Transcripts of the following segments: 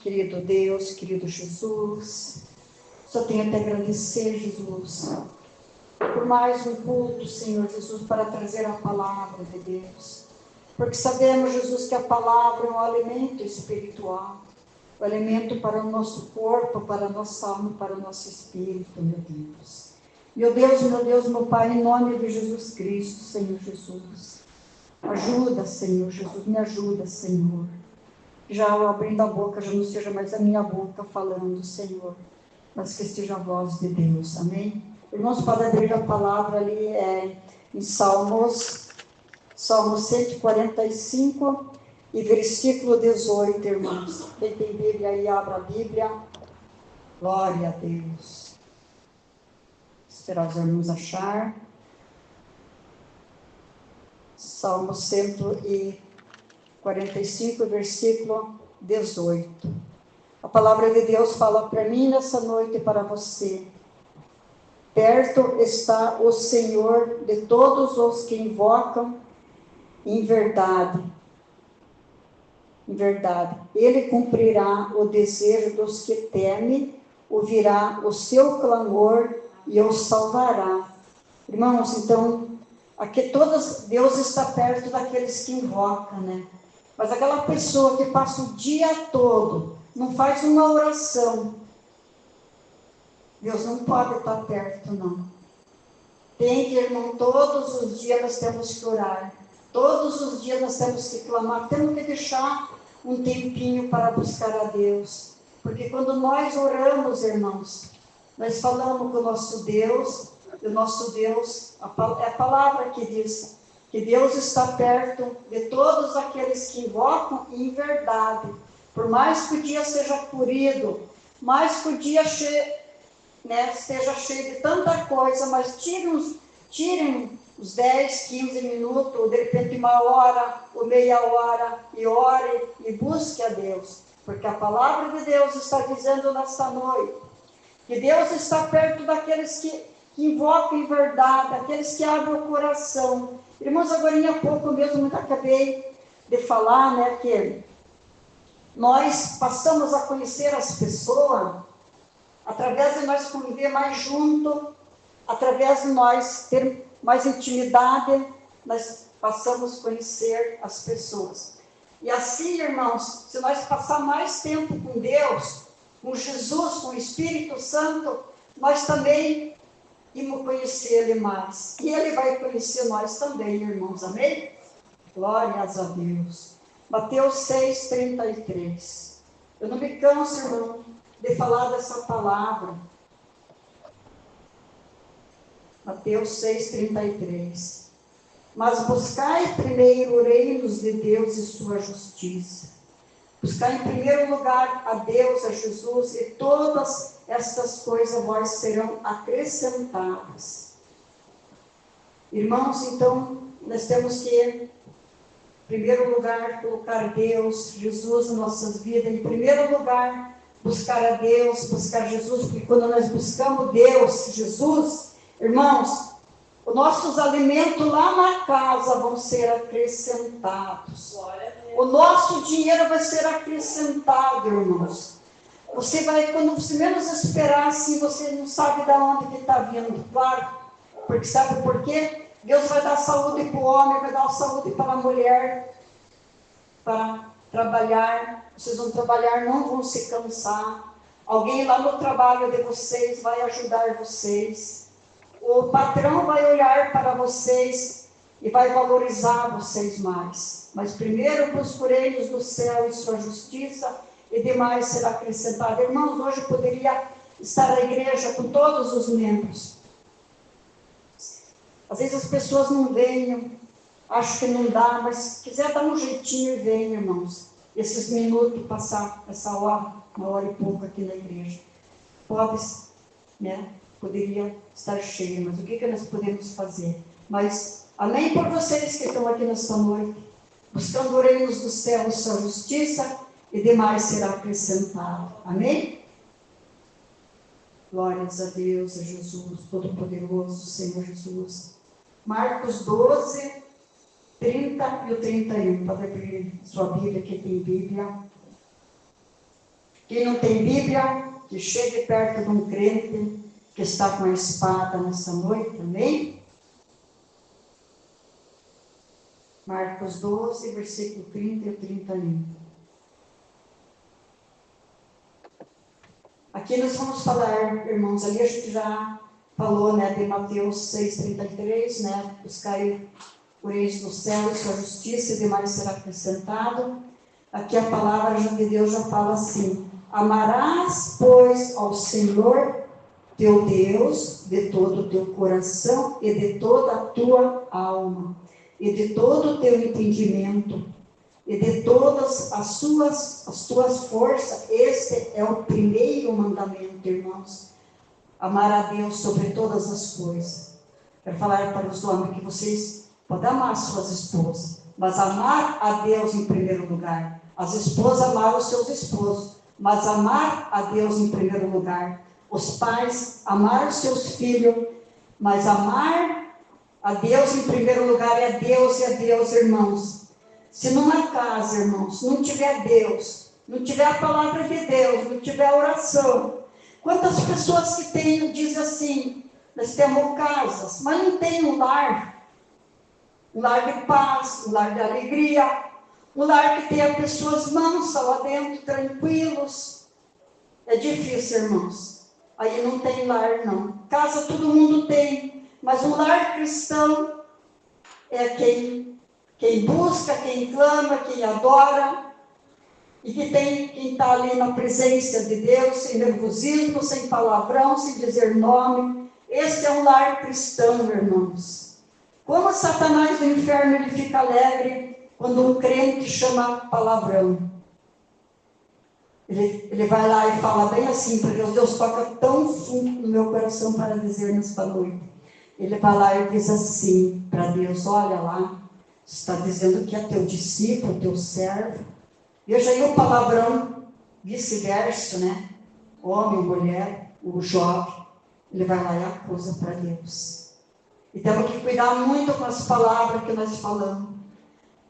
querido Deus, querido Jesus. Só tenho até agradecer, Jesus, por mais um culto, Senhor Jesus, para trazer a palavra de Deus. Porque sabemos, Jesus, que a palavra é um alimento espiritual, um alimento para o nosso corpo, para a nossa alma, para o nosso espírito, meu Deus. Meu Deus, meu Pai, em nome de Jesus Cristo, Senhor Jesus. Ajuda, Senhor Jesus, me ajuda, Senhor. Já eu abrindo a boca, já não seja mais a minha boca falando, Senhor, mas que esteja a voz de Deus, amém? Irmãos, para abrir a palavra ali em Salmos 145 e versículo 18, irmãos. Quem tem Bíblia aí, abra a Bíblia. Glória a Deus. Esperar os irmãos achar. Salmo 145, versículo 18. A palavra de Deus fala para mim nessa noite e para você. Perto está o Senhor de todos os que invocam em verdade. Em verdade. Ele cumprirá o desejo dos que temem, ouvirá o seu clamor e os salvará. Irmãos, então, aqui Deus está perto daqueles que invocam, né? Mas aquela pessoa que passa o dia todo, não faz uma oração, Deus não pode estar perto, não. Tem que, irmão, todos os dias nós temos que orar. Todos os dias nós temos que clamar. Temos que deixar um tempinho para buscar a Deus. Porque quando nós oramos, irmãos, nós falamos com o nosso Deus. E o nosso Deus, é a palavra que diz que Deus está perto de todos aqueles que invocam em verdade. Por mais que o dia seja corrido, mais que o dia esteja cheio de tanta coisa, mas tirem os 10, 15 minutos, ou de repente uma hora, ou meia hora, e ore e busque a Deus. Porque a palavra de Deus está dizendo nesta noite que Deus está perto daqueles que invocam em verdade, aqueles que abrem o coração. Irmãos, agora há pouco mesmo eu acabei de falar, né, que nós passamos a conhecer as pessoas através de nós conviver mais junto, através de nós ter mais intimidade, nós passamos a conhecer as pessoas. E assim, irmãos, se nós passar mais tempo com Deus, com Jesus, com o Espírito Santo, nós também vamos conhecer Ele mais. E Ele vai conhecer nós também, irmãos. Amém? Glórias a Deus. Mateus 6:33. Eu não me canso, irmão, de falar dessa palavra. Mateus 6:33. Mas buscai primeiro o reino de Deus e sua justiça. Buscar em primeiro lugar a Deus, a Jesus, e todas estas coisas vós serão acrescentadas. Irmãos, então, nós temos que, em primeiro lugar, colocar Deus, Jesus nas nossas vidas. Em primeiro lugar, buscar a Deus, buscar Jesus, porque quando nós buscamos Deus, Jesus, irmãos, os nossos alimentos lá na casa vão ser acrescentados. O nosso dinheiro vai ser acrescentado, irmãos. Você vai, quando você menos esperar, assim, você não sabe de onde que está vindo, claro. Porque sabe por quê? Deus vai dar saúde para o homem, vai dar saúde para a mulher, para trabalhar. Vocês vão trabalhar, não vão se cansar. Alguém lá no trabalho de vocês vai ajudar vocês. O patrão vai olhar para vocês e vai valorizar vocês mais. Mas primeiro busque o reino do céu e sua justiça, e demais será acrescentado. Irmãos, hoje poderia estar a igreja com todos os membros. Às vezes as pessoas não vêm, acham que não dá, mas se quiser dar um jeitinho e vem, irmãos. Esses minutos, passar essa hora, 1 hora e pouco aqui na igreja. Pode, né? Poderia estar cheio, mas o que nós podemos fazer? Mas, amém por vocês que estão aqui nesta noite, buscando o reino do céu e sua justiça, e demais será acrescentado. Amém? Glórias a Deus, a Jesus, Todo-Poderoso, Senhor Jesus. Marcos 12, 30 e o 31. Pode abrir sua Bíblia, que tem Bíblia. Quem não tem Bíblia, que chegue perto de um crente que está com a espada nessa noite, amém? Marcos 12, versículo 30 e 31. Aqui nós vamos falar, irmãos, ali a gente já falou, né, de Mateus 6,33, né, buscai o reino do céu e sua justiça e demais será acrescentado. Aqui a palavra de Deus já fala assim: amarás, pois, ao Senhor teu Deus de todo o teu coração e de toda a tua alma e de todo o teu entendimento e de todas as tuas forças. Este é o primeiro mandamento, irmãos. Amar a Deus sobre todas as coisas. Quero falar para os homens que vocês podem amar suas esposas, mas amar a Deus em primeiro lugar. As esposas amar os seus esposos, mas amar a Deus em primeiro lugar. Os pais amar os seus filhos, mas amar a Deus em primeiro lugar. É Deus e é Deus, irmãos. Se numa casa, irmãos, não tiver Deus, não tiver a palavra de Deus, não tiver a oração, quantas pessoas que tem, dizem assim, nós temos casas, mas não tem um lar de paz, um lar de alegria, um lar que tenha pessoas mansas lá dentro, tranquilos. É difícil, irmãos. Aí não tem lar, não. Casa todo mundo tem, mas um lar cristão é quem busca, quem clama, quem adora, e que tem quem está ali na presença de Deus, sem nervosismo, sem palavrão, sem dizer nome. Este é um lar cristão, irmãos. Como Satanás do inferno ele fica alegre quando um crente chama palavrão. Ele vai lá e fala bem assim, porque Deus toca tão fundo no meu coração para dizer nesta noite. Ele vai lá e diz assim para Deus: olha lá, está dizendo que é teu discípulo, teu servo. Veja aí o palavrão, vice-versa, né? Homem, mulher, o jovem. Ele vai lá e acusa para Deus. E temos que cuidar muito com as palavras que nós falamos.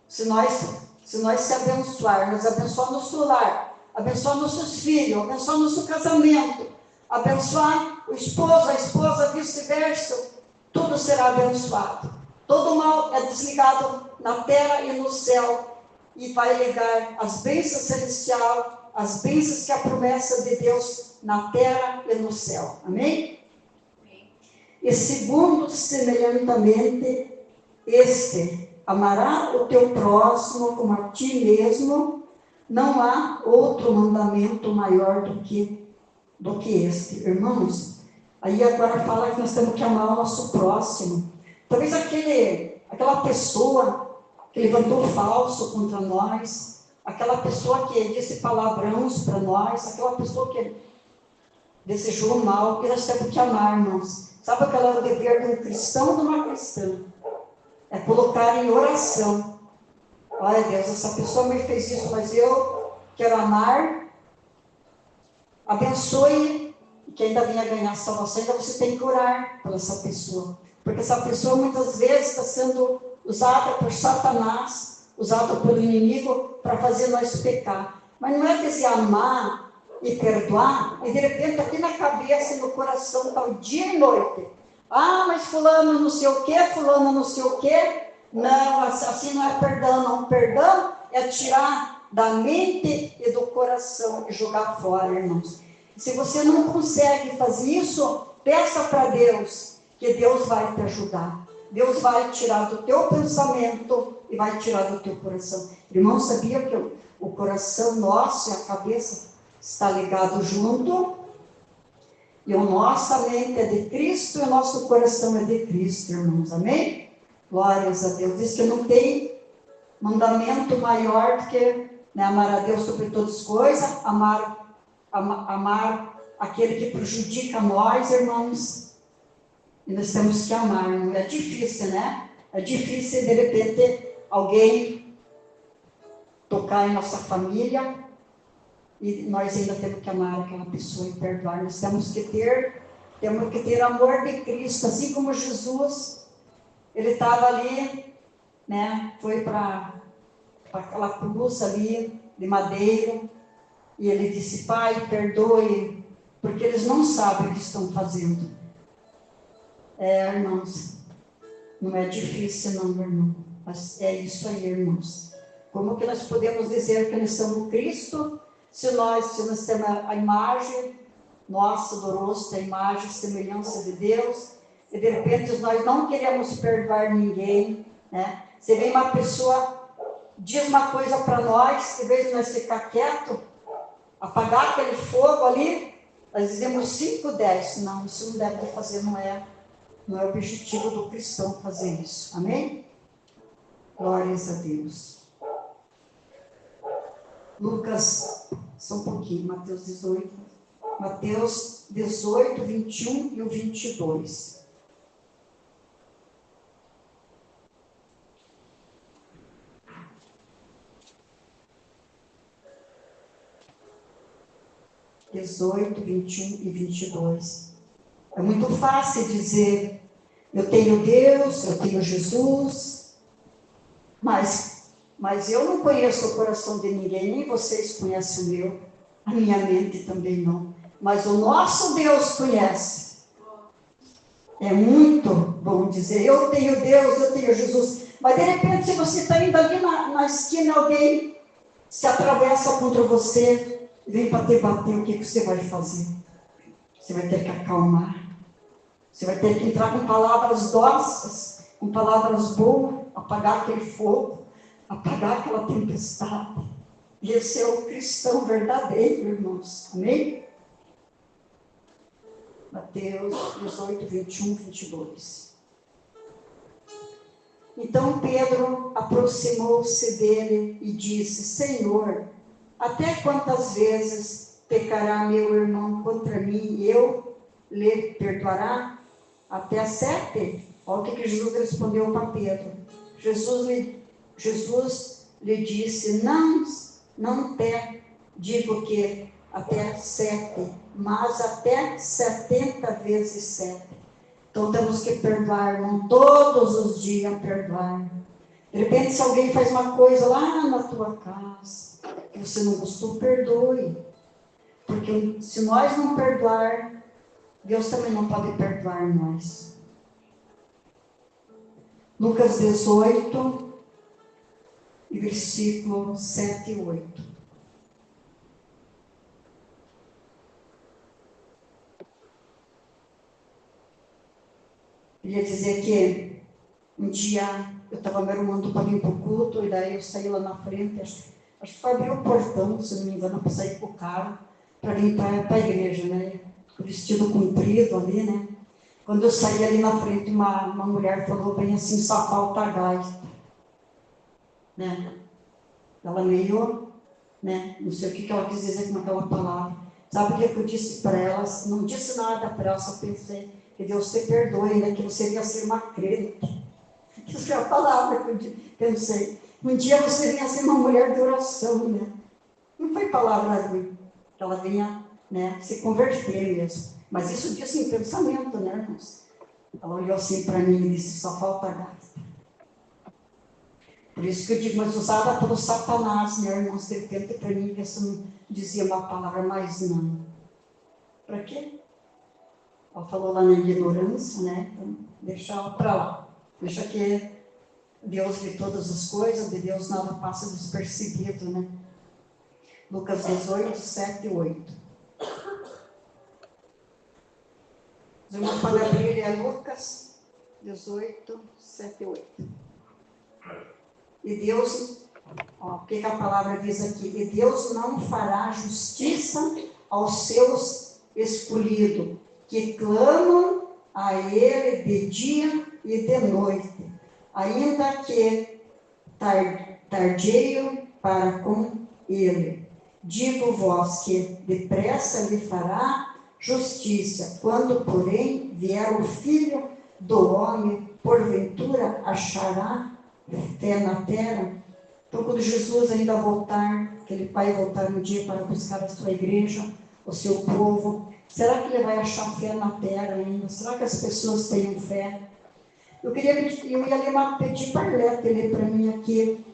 Se nós se abençoar, nós abençoar nosso lar, abençoar nossos filhos, abençoar nosso casamento, abençoar o esposo, a esposa, vice-versa, tudo será abençoado. Todo mal é desligado na terra e no céu, e vai ligar as bênçãos celestiais, as bênçãos que é a promessa de Deus na terra e no céu. Amém? E segundo, semelhantemente, amará o teu próximo como a ti mesmo. Não há outro mandamento maior do que este. Irmãos, aí agora fala que nós temos que amar o nosso próximo. Talvez aquela pessoa que levantou falso contra nós, aquela pessoa que disse palavrões para nós, aquela pessoa que desejou mal, que nós temos que amar, irmãos. Sabe qual é o dever de um cristão e de uma cristã? É colocar em oração. Olha, Deus, essa pessoa me fez isso, mas eu quero amar. Abençoe, e que ainda venha ganhar salvação, ainda você tem que orar por essa pessoa. Porque essa pessoa muitas vezes está sendo usada por Satanás, usada pelo inimigo para fazer nós pecar. Mas não é dizer amar e perdoar, e de repente aqui na cabeça e no coração está o dia e noite. Ah, mas fulano não sei o quê, fulano não sei o quê. Não, assim não é perdão, não. Perdão é tirar da mente e do coração e jogar fora, irmãos. Se você não consegue fazer isso, peça para Deus, que Deus vai te ajudar. Deus vai tirar do teu pensamento e vai tirar do teu coração. Irmão, sabia que o coração nosso e a cabeça está ligado junto? E a nossa mente é de Cristo e o nosso coração é de Cristo, irmãos. Amém? Glórias a Deus. Diz que não tem mandamento maior do que, né, amar a Deus sobre todas as coisas, amar aquele que prejudica nós, irmãos. E nós temos que amar, não é difícil, né? É difícil, de repente, alguém tocar em nossa família e nós ainda temos que amar aquela pessoa e perdoar. Nós temos que ter amor de Cristo, assim como Jesus, ele estava ali, né? Foi para aquela cruz ali de madeira, E ele disse: Pai, perdoe, porque eles não sabem o que estão fazendo. Irmãos, não é difícil não, meu irmão. Mas é isso aí, irmãos. Como que nós podemos dizer que nós somos Cristo, se nós temos a imagem nossa do rosto, a imagem, a semelhança de Deus, e de repente nós não queremos perdoar ninguém, né? Se vem uma pessoa, diz uma coisa para nós, em vez de nós ficar quieto, apagar aquele fogo ali, nós dizemos 5, 10. Não, isso não deve fazer, não é o objetivo do cristão fazer isso. Amém? Glórias a Deus. Lucas, só um pouquinho, Mateus 18, 21 e o 22. (18, 21 e 22). É muito fácil dizer, eu tenho Deus, eu tenho Jesus, mas eu não conheço o coração de ninguém, nem vocês conhecem o meu, a minha mente também não, mas o nosso Deus conhece. É muito bom dizer, eu tenho Deus, eu tenho Jesus, mas de repente se você está indo ali na esquina, alguém se atravessa contra você, vem para te bater, o que você vai fazer? Você vai ter que acalmar, você vai ter que entrar com palavras doces, com palavras boas, apagar aquele fogo, apagar aquela tempestade. E esse é o cristão verdadeiro, irmãos. Amém? Mateus 18, 21, 22. Então Pedro aproximou-se dele e disse: Senhor, até quantas vezes pecará meu irmão contra mim e eu lhe perdoará? Até 7? Olha o que Jesus respondeu para Pedro. Jesus lhe disse: não te digo que até 7, mas até 70 vezes 7. Então temos que perdoar, irmão, todos os dias perdoar. De repente, se alguém faz uma coisa lá na tua casa, que você não gostou, perdoe. Porque se nós não perdoar, Deus também não pode perdoar nós. Lucas 18, versículo 7 e 8. Eu ia dizer que um dia eu estava me arrumando para vir para o culto, e daí eu saí lá na frente, acho que foi abrir o portão, se não me engano, para sair com o carro, para vir para a igreja, né? O vestido comprido ali, né? Quando eu saí ali na frente, uma mulher falou bem assim: só falta gás, né? Ela meio, né? Não sei o que ela quis dizer com aquela palavra. Sabe o que eu disse para ela? Não disse nada para ela, só pensei: que Deus te perdoe, né? Que você ia ser uma crente. Isso foi a palavra que eu pensei. Um dia você vinha ser uma mulher de oração, né? Não foi palavra ruim, que ela vinha, né, se converter mesmo. Mas isso disse em pensamento, né, irmãos? Ela olhou assim para mim e disse: só falta gás. Por isso que eu digo, mas usada pelo Satanás, né, irmãos? De repente para mim, que você não dizia uma palavra, mas não. Para quê? Ela falou lá na ignorância, né? Então, deixa ela para lá. Deixa que Deus vê todas as coisas, de Deus nada passa despercebido, né? Lucas 18, 7 e 8. Os irmãos podem abrir, é Lucas 18, 7 e 8. E Deus, ó, o que a palavra diz aqui? E Deus não fará justiça aos seus escolhidos, que clamam a Ele de dia e de noite, ainda que tardio para com Ele. Digo-vos que depressa lhe fará justiça. Quando, porém, vier o Filho do Homem, porventura achará fé na terra? Então, quando Jesus ainda voltar, que Ele vai voltar um dia para buscar a sua igreja, o seu povo, será que Ele vai achar fé na terra ainda? Será que as pessoas têm fé? Eu ia pedir para ler para mim aqui,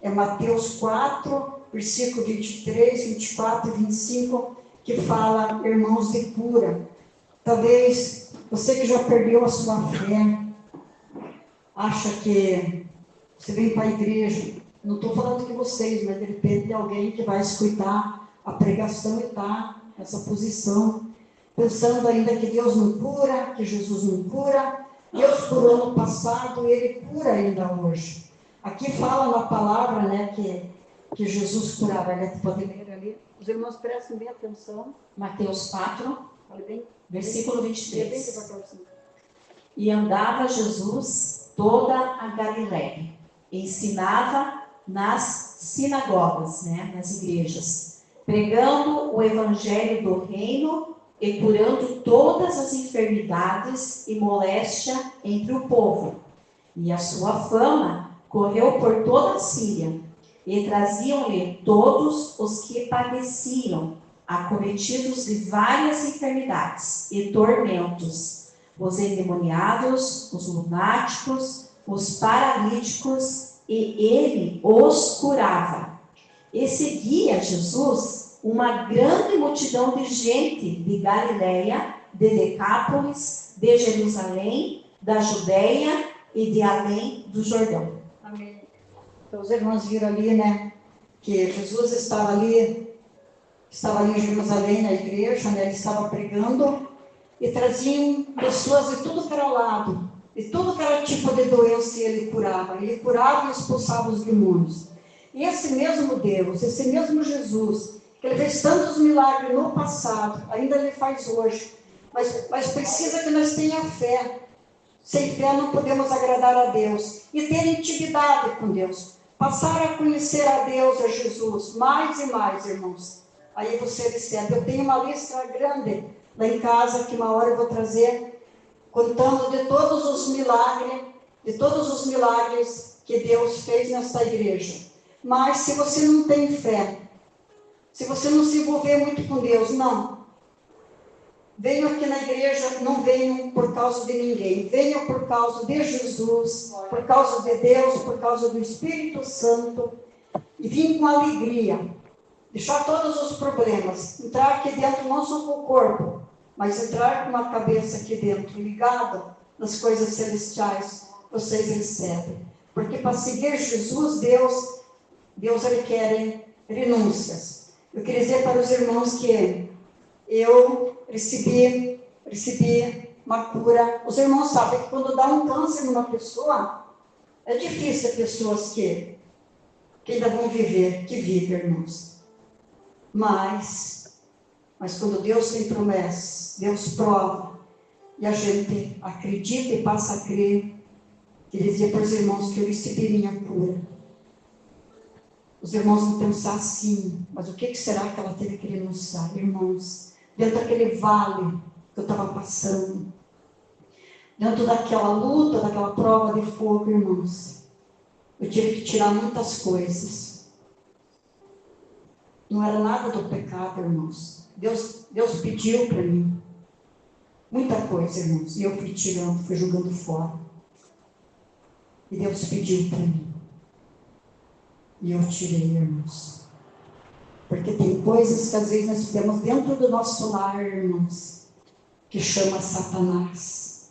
é Mateus 4, versículo 23, 24 e 25, que fala irmãos de cura. Talvez você que já perdeu a sua fé, acha que você vem para a igreja, não estou falando de vocês, mas de repente de alguém que vai escutar a pregação e está nessa posição, pensando ainda que Deus não cura, que Jesus não cura. Deus curou no passado e Ele cura ainda hoje. Aqui fala na palavra, né, que Jesus curava. Pode ler ali. Os irmãos prestem bem atenção. Mateus 4, Bem, versículo bem 23. devagarzinho. E andava Jesus toda a Galiléia, ensinava nas sinagogas, né, nas igrejas, pregando o evangelho do reino e curando todas as enfermidades e moléstia entre o povo. E a sua fama correu por toda a Síria, e traziam-lhe todos os que padeciam, acometidos de várias enfermidades e tormentos, os endemoniados, os lunáticos, os paralíticos, e ele os curava. E seguia Jesus uma grande multidão de gente de Galiléia, de Decápolis, de Jerusalém, da Judéia e de além do Jordão. Amém. Então os irmãos viram ali, né, que Jesus estava ali em Jerusalém, na igreja, né, ele estava pregando e traziam pessoas de tudo que era lado, de tudo que era tipo de doença ele curava e expulsava os demônios. E esse mesmo Deus, esse mesmo Jesus, que ele fez tantos milagres no passado, ainda ele faz hoje, mas precisa que nós tenhamos fé. Sem fé não podemos agradar a Deus e ter intimidade com Deus, passar a conhecer a Deus, a Jesus, mais e mais, irmãos. Aí você recebe. Eu tenho uma lista grande lá em casa, que uma hora eu vou trazer, contando de todos os milagres que Deus fez nesta igreja. Mas se você não tem fé, se você não se envolver muito com Deus, não. Venham aqui na igreja, não venham por causa de ninguém. Venham por causa de Jesus, por causa de Deus, por causa do Espírito Santo. E vim com alegria. Deixar todos os problemas. Entrar aqui dentro não só com o corpo, mas entrar com uma cabeça aqui dentro, ligada nas coisas celestiais, vocês recebem. Porque para seguir Jesus, Deus ele quer renúncias. Eu queria dizer para os irmãos que eu recebi uma cura. Os irmãos sabem que quando dá um câncer numa pessoa, é difícil pessoas que ainda vão viver, que vivem, irmãos. Mas quando Deus tem promessas, Deus prova, e a gente acredita e passa a crer, queria dizer para os irmãos que eu recebi minha cura. Os irmãos vão pensar assim, mas o que será que ela teve que renunciar? Irmãos, dentro daquele vale que eu estava passando, dentro daquela luta, daquela prova de fogo, irmãos, eu tive que tirar muitas coisas. Não era nada do pecado, irmãos. Deus pediu para mim muita coisa, irmãos, e eu fui tirando, fui jogando fora. E Deus pediu para mim. E eu tirei, irmãos. Porque tem coisas que às vezes nós temos dentro do nosso lar, irmãos, que chama Satanás,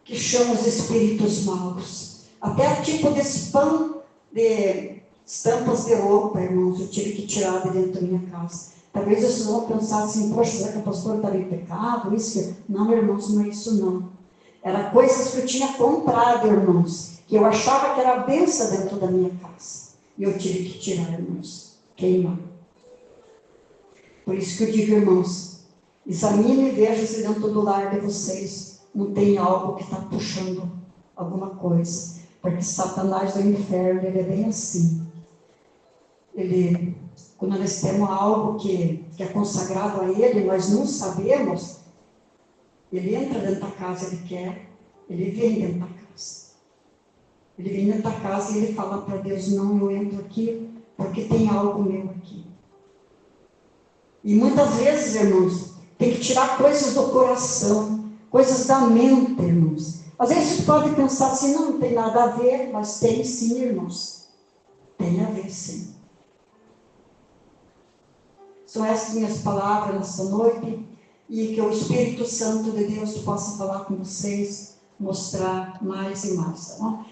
que chama os espíritos maus. Até tipo de spam, de estampas de roupa, irmãos, eu tive que tirar de dentro da minha casa. Talvez vocês vão pensar assim, poxa, será que a pastora estava em pecado? Isso? Não, irmãos, não é isso não. Era coisas que eu tinha comprado, irmãos, que eu achava que era benção dentro da minha casa. E eu tive que tirar, irmãos, queimar. Por isso que eu digo, irmãos, examine e veja se dentro do lar de vocês não tem algo que está puxando alguma coisa. Porque Satanás do inferno, ele é bem assim. Quando nós temos algo que é consagrado a ele, nós não sabemos, ele entra dentro da casa, ele vem dentro da casa. Ele vem dentro da casa e ele fala para Deus, não, eu entro aqui porque tem algo meu aqui. E muitas vezes, irmãos, tem que tirar coisas do coração, coisas da mente, irmãos. Às vezes você pode pensar assim, não tem nada a ver, mas tem sim, irmãos. Tem a ver, sim. São essas minhas palavras nesta noite, e que o Espírito Santo de Deus possa falar com vocês, mostrar mais e mais, tá bom?